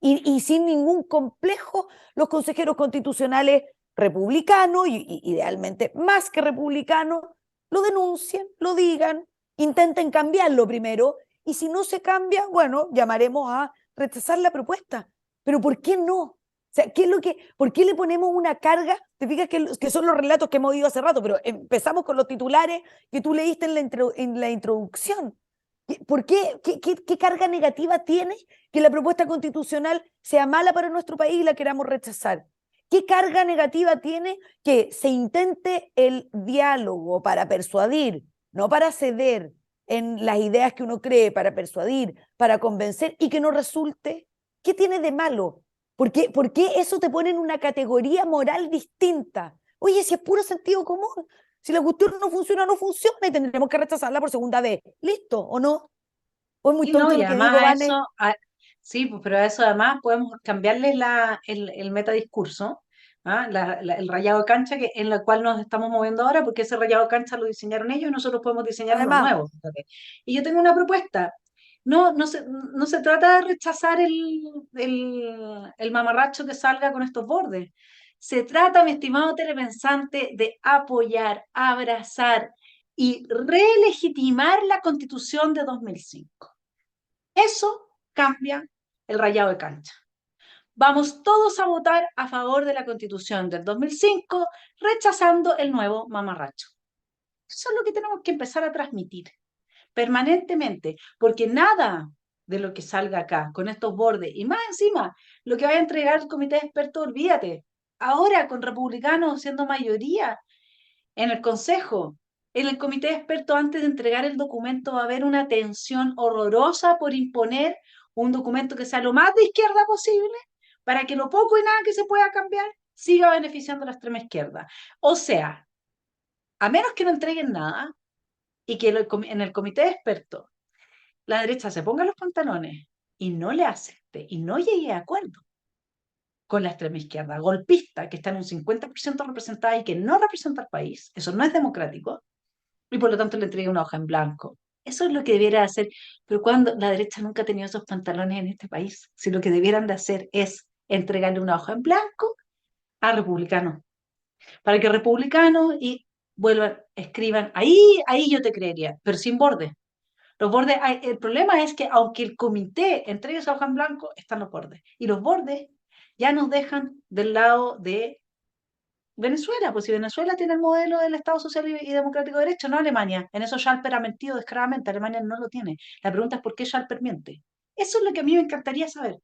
Y sin ningún complejo, los consejeros constitucionales republicanos, y idealmente más que republicanos, lo denuncien, lo digan, intenten cambiarlo primero, y si no se cambia, bueno, llamaremos a rechazar la propuesta. Pero ¿por qué no? O sea, ¿por qué le ponemos una carga? Te fijas que son los relatos que hemos oído hace rato, pero empezamos con los titulares que tú leíste en la introducción. ¿Por qué? ¿Qué carga negativa tiene que la propuesta constitucional sea mala para nuestro país y la queramos rechazar? ¿Qué carga negativa tiene que se intente el diálogo para persuadir, no para ceder en las ideas que uno cree, para persuadir, para convencer y que no resulte? ¿Qué tiene de malo? ¿Por qué eso te pone en una categoría moral distinta? Oye, si es puro sentido común. Si la cuestión no funciona, no funciona y tendremos que rechazarla por segunda vez. ¿Listo o no? ¿O es muy Y no, tonto y lo que además digo, a Vane? eso, sí, pues, pero a eso además podemos cambiarles el metadiscurso, ¿ah? El rayado de cancha en el cual nos estamos moviendo ahora, porque ese rayado de cancha lo diseñaron ellos y nosotros podemos diseñar uno Además, nuevo. Fíjate. Y yo tengo una propuesta. No se trata de rechazar el mamarracho que salga con estos bordes. Se trata, mi estimado telepensante, de apoyar, abrazar y relegitimar la Constitución de 2005. Eso cambia el rayado de cancha. Vamos todos a votar a favor de la Constitución del 2005, rechazando el nuevo mamarracho. Eso es lo que tenemos que empezar a transmitir permanentemente, porque nada de lo que salga acá con estos bordes y más encima lo que vaya a entregar el comité de expertos, olvídate. Ahora con republicanos siendo mayoría en el Consejo, en el comité de expertos, antes de entregar el documento, va a haber una tensión horrorosa por imponer un documento que sea lo más de izquierda posible para que lo poco y nada que se pueda cambiar siga beneficiando a la extrema izquierda. O sea, a menos que no entreguen nada y que en el comité de expertos la derecha se ponga los pantalones y no le acepte y no llegue a acuerdo con la extrema izquierda golpista, que está en un 50% representada y que no representa al país, eso no es democrático, y por lo tanto le entregue una hoja en blanco. Eso es lo que debiera hacer, pero cuando la derecha nunca ha tenido esos pantalones en este país, si lo que debieran de hacer es entregarle una hoja en blanco a republicanos, para que republicanos y vuelvan, escriban, ahí yo te creería, pero sin bordes. Los bordes, el problema es que aunque el comité entregue esa hoja en blanco, están los bordes. Y los bordes ya nos dejan del lado de Venezuela, pues si Venezuela tiene el modelo del Estado Social y Democrático de Derecho, no Alemania. En eso Schalper ha mentido descaradamente, Alemania no lo tiene. La pregunta es por qué Schalper miente. Eso es lo que a mí me encantaría saber.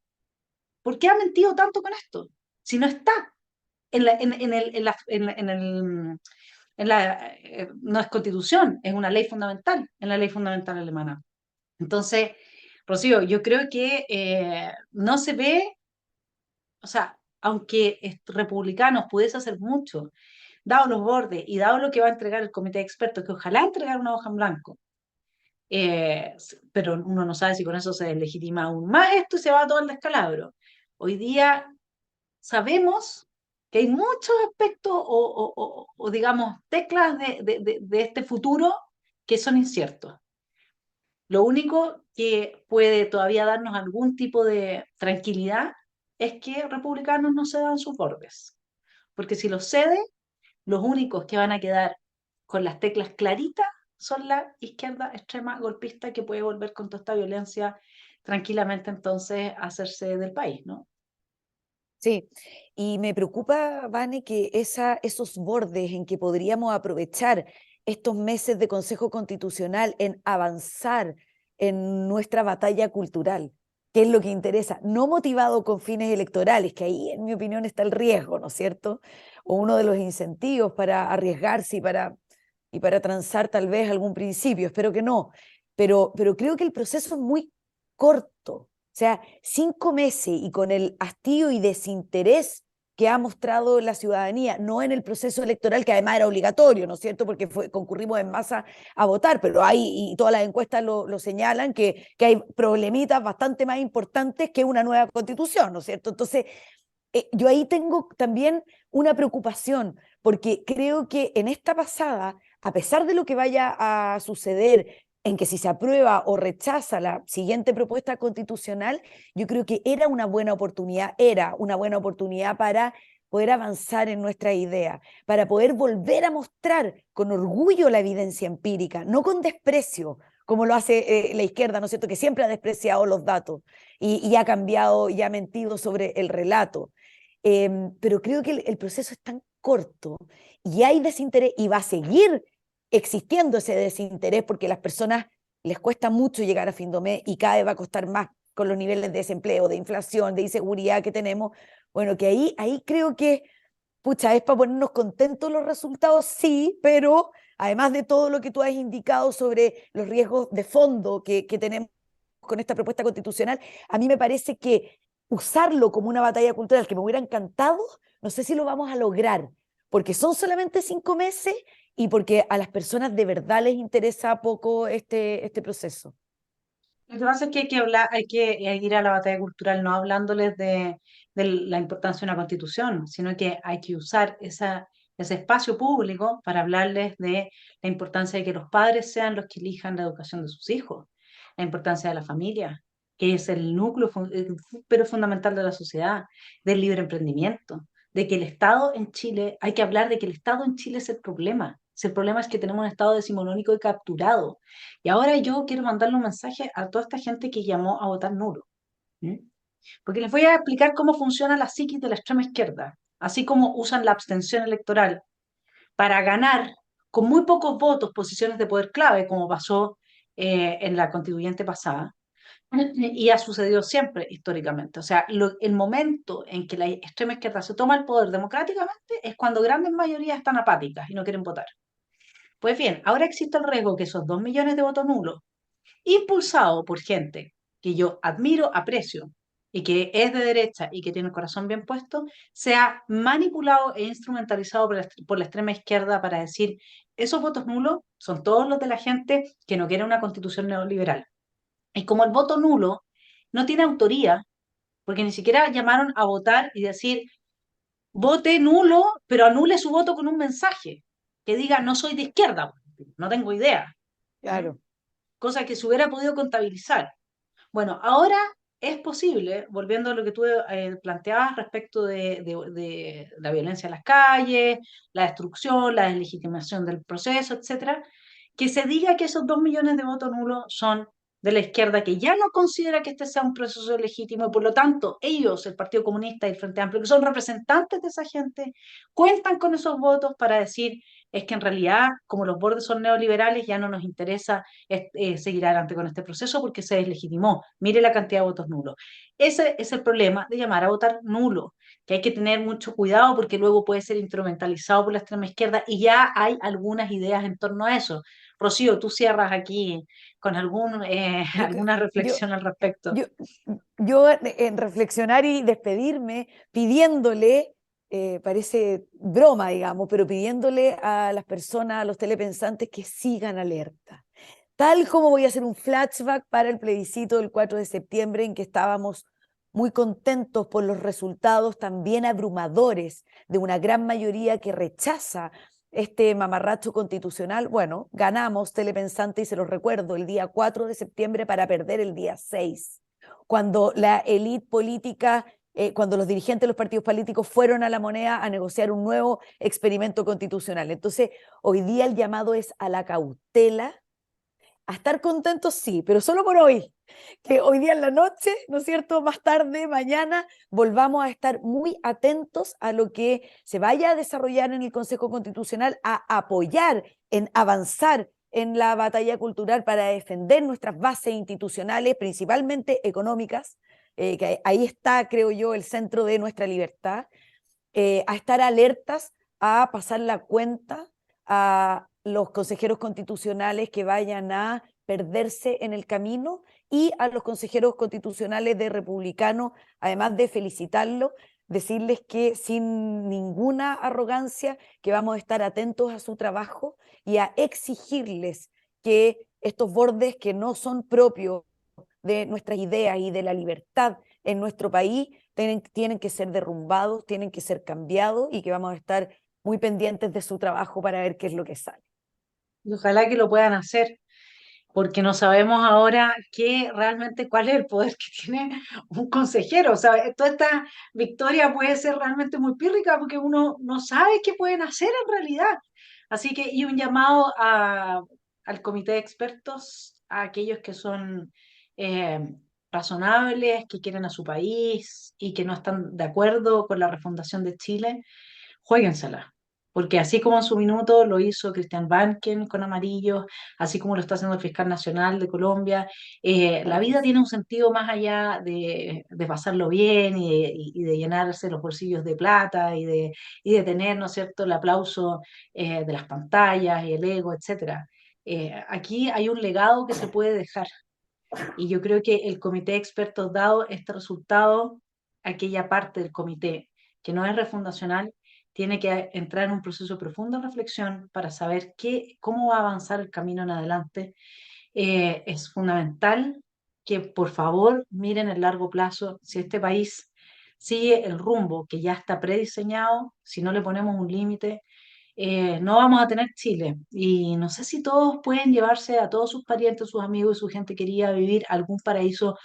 ¿Por qué ha mentido tanto con esto? Si no está no es constitución, es una ley fundamental, en la ley fundamental alemana. Entonces, Rocío, yo creo que no se ve, o sea, aunque republicanos pudiese hacer mucho, dado los bordes y dado lo que va a entregar el comité de expertos, que ojalá entregar una hoja en blanco, pero uno no sabe si con eso se deslegitima aún más esto y se va todo el descalabro. Hoy día sabemos que hay muchos aspectos o digamos, teclas de este futuro que son inciertos. Lo único que puede todavía darnos algún tipo de tranquilidad es que republicanos no cedan sus bordes, porque si los cede, los únicos que van a quedar con las teclas claritas son la izquierda extrema golpista que puede volver con toda esta violencia tranquilamente entonces a hacerse del país, ¿no? Sí, y me preocupa, Vane, que esos bordes en que podríamos aprovechar estos meses de Consejo Constitucional en avanzar en nuestra batalla cultural, que es lo que interesa, no motivado con fines electorales, que ahí, en mi opinión, está el riesgo, ¿no es cierto? O uno de los incentivos para arriesgarse y para transar tal vez algún principio, espero que no, pero creo que el proceso es muy corto. O sea, 5 meses y con el hastío y desinterés que ha mostrado la ciudadanía, no en el proceso electoral, que además era obligatorio, ¿no es cierto? Porque concurrimos en masa a votar, pero hay, y todas las encuestas lo señalan, que hay problemitas bastante más importantes que una nueva constitución, ¿no es cierto? Entonces, yo ahí tengo también una preocupación, porque creo que en esta pasada, a pesar de lo que vaya a suceder, en que si se aprueba o rechaza la siguiente propuesta constitucional, yo creo que era una buena oportunidad para poder avanzar en nuestra idea, para poder volver a mostrar con orgullo la evidencia empírica, no con desprecio, como lo hace la izquierda, ¿no es cierto?, que siempre ha despreciado los datos y ha cambiado y ha mentido sobre el relato. Pero creo que el proceso es tan corto y hay desinterés y va a seguir existiendo ese desinterés porque a las personas les cuesta mucho llegar a fin de mes y cada vez va a costar más con los niveles de desempleo, de inflación, de inseguridad que tenemos. Bueno, que ahí creo que, pucha, es para ponernos contentos los resultados, sí, pero además de todo lo que tú has indicado sobre los riesgos de fondo que tenemos con esta propuesta constitucional, a mí me parece que usarlo como una batalla cultural que me hubiera encantado, no sé si lo vamos a lograr, porque son solamente 5 meses y porque a las personas de verdad les interesa poco este proceso. Lo que pasa es que hay que hablar, hay que ir a la batalla cultural no hablándoles de la importancia de una constitución, sino que hay que usar ese espacio público para hablarles de la importancia de que los padres sean los que elijan la educación de sus hijos, la importancia de la familia, que es el núcleo, pero fundamental de la sociedad, del libre emprendimiento, de que el Estado en Chile, hay que hablar de que el Estado en Chile es el problema. Si el problema es que tenemos un Estado decimonónico y capturado, y ahora yo quiero mandarle un mensaje a toda esta gente que llamó a votar nulo, ¿m? Porque les voy a explicar cómo funciona la psiquis de la extrema izquierda, así como usan la abstención electoral para ganar con muy pocos votos posiciones de poder clave, como pasó en la constituyente pasada, y ha sucedido siempre históricamente. O sea, el momento en que la extrema izquierda se toma el poder democráticamente es cuando grandes mayorías están apáticas y no quieren votar. Pues bien, ahora existe el riesgo que esos 2 millones de votos nulos impulsado por gente que yo admiro, aprecio, y que es de derecha y que tiene el corazón bien puesto, sea manipulado e instrumentalizado por la extrema izquierda para decir, esos votos nulos son todos los de la gente que no quiere una constitución neoliberal. Y como el voto nulo no tiene autoría, porque ni siquiera llamaron a votar y decir, vote nulo, pero anule su voto con un mensaje que diga, no soy de izquierda, no tengo idea. ¿Mm? Claro. Cosa que se hubiera podido contabilizar. Bueno, ahora es posible, volviendo a lo que tú planteabas respecto de la violencia en las calles, la destrucción, la deslegitimación del proceso, etcétera, que se diga que esos 2 millones de votos nulos son de la izquierda, que ya no considera que este sea un proceso legítimo, y por lo tanto ellos, el Partido Comunista y el Frente Amplio, que son representantes de esa gente, cuentan con esos votos para decir, es que en realidad, como los bordes son neoliberales, ya no nos interesa seguir adelante con este proceso porque se deslegitimó. Mire la cantidad de votos nulos. Ese es el problema de llamar a votar nulo, que hay que tener mucho cuidado porque luego puede ser instrumentalizado por la extrema izquierda y ya hay algunas ideas en torno a eso. Rocío, tú cierras aquí con Yo, alguna yo, reflexión al respecto. yo, yo en reflexionar y despedirme pidiéndole, parece broma, digamos, pero pidiéndole a las personas, a los telepensantes que sigan alerta. Tal como voy a hacer un flashback para el plebiscito del 4 de septiembre en que estábamos muy contentos por los resultados también abrumadores de una gran mayoría que rechaza este mamarracho constitucional. Bueno, ganamos Telepensante y se los recuerdo el día 4 de septiembre para perder el día 6, cuando la élite política, cuando los dirigentes de los partidos políticos fueron a La Moneda a negociar un nuevo experimento constitucional. Entonces, hoy día el llamado es a la cautela, a estar contentos, sí, pero solo por hoy, que hoy día en la noche, ¿no es cierto?, más tarde, mañana, volvamos a estar muy atentos a lo que se vaya a desarrollar en el Consejo Constitucional, a apoyar, en avanzar en la batalla cultural para defender nuestras bases institucionales, principalmente económicas, que ahí está, creo yo, el centro de nuestra libertad, a estar alertas, a pasar la cuenta a los consejeros constitucionales que vayan a perderse en el camino y a los consejeros constitucionales de republicanos, además de felicitarlos, decirles que sin ninguna arrogancia, que vamos a estar atentos a su trabajo y a exigirles que estos bordes que no son propios de nuestras ideas y de la libertad en nuestro país tienen que ser derrumbados, tienen que ser cambiados y que vamos a estar muy pendientes de su trabajo para ver qué es lo que sale. Y ojalá que lo puedan hacer, porque no sabemos ahora realmente cuál es el poder que tiene un consejero. O sea, toda esta victoria puede ser realmente muy pírrica porque uno no sabe qué pueden hacer en realidad. Así que, y un llamado al comité de expertos, a aquellos que son eh, razonables, que quieren a su país y que no están de acuerdo con la refundación de Chile, juéguensela. Porque así como en su minuto lo hizo Christian Banken con Amarillo, así como lo está haciendo el fiscal nacional de Colombia, la vida tiene un sentido más allá de pasarlo bien y de llenarse los bolsillos de plata y de tener, ¿no es cierto?, el aplauso de las pantallas y el ego, etcétera. Aquí hay un legado que se puede dejar y yo creo que el comité de expertos, dado este resultado, aquella parte del comité que no es refundacional, tiene que entrar en un proceso de profunda reflexión para saber cómo va a avanzar el camino en adelante. Es fundamental que por favor miren el largo plazo. Si este país sigue el rumbo que ya está prediseñado, si no le ponemos un límite, no vamos a tener Chile. Y no sé si todos pueden llevarse a todos sus parientes, sus amigos y su gente querida a vivir algún paraíso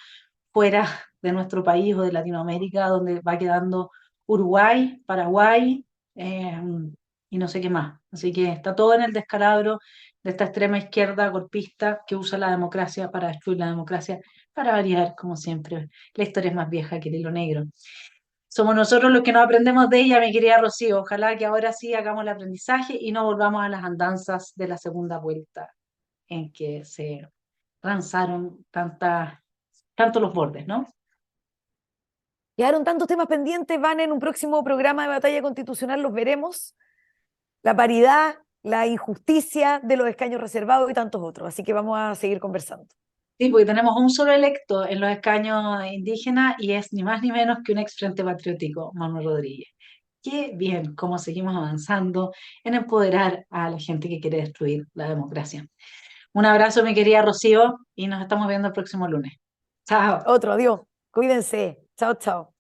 fuera de nuestro país o de Latinoamérica, donde va quedando Uruguay, Paraguay y no sé qué más. Así que está todo en el descalabro de esta extrema izquierda golpista que usa la democracia para destruir la democracia, para variar, como siempre. La historia es más vieja que el hilo negro. Somos nosotros los que no aprendemos de ella, mi querida Rocío. Ojalá que ahora sí hagamos el aprendizaje y no volvamos a las andanzas de la segunda vuelta en que se lanzaron tanto los bordes, ¿no? Quedaron tantos temas pendientes, van en un próximo programa de batalla constitucional, los veremos. La paridad, la injusticia de los escaños reservados y tantos otros. Así que vamos a seguir conversando. Sí, porque tenemos un solo electo en los escaños indígenas y es ni más ni menos que un ex Frente Patriótico, Manuel Rodríguez. Qué bien cómo seguimos avanzando en empoderar a la gente que quiere destruir la democracia. Un abrazo, mi querida Rocío, y nos estamos viendo el próximo lunes. Chao. Otro, adiós. Cuídense. Chao, chao.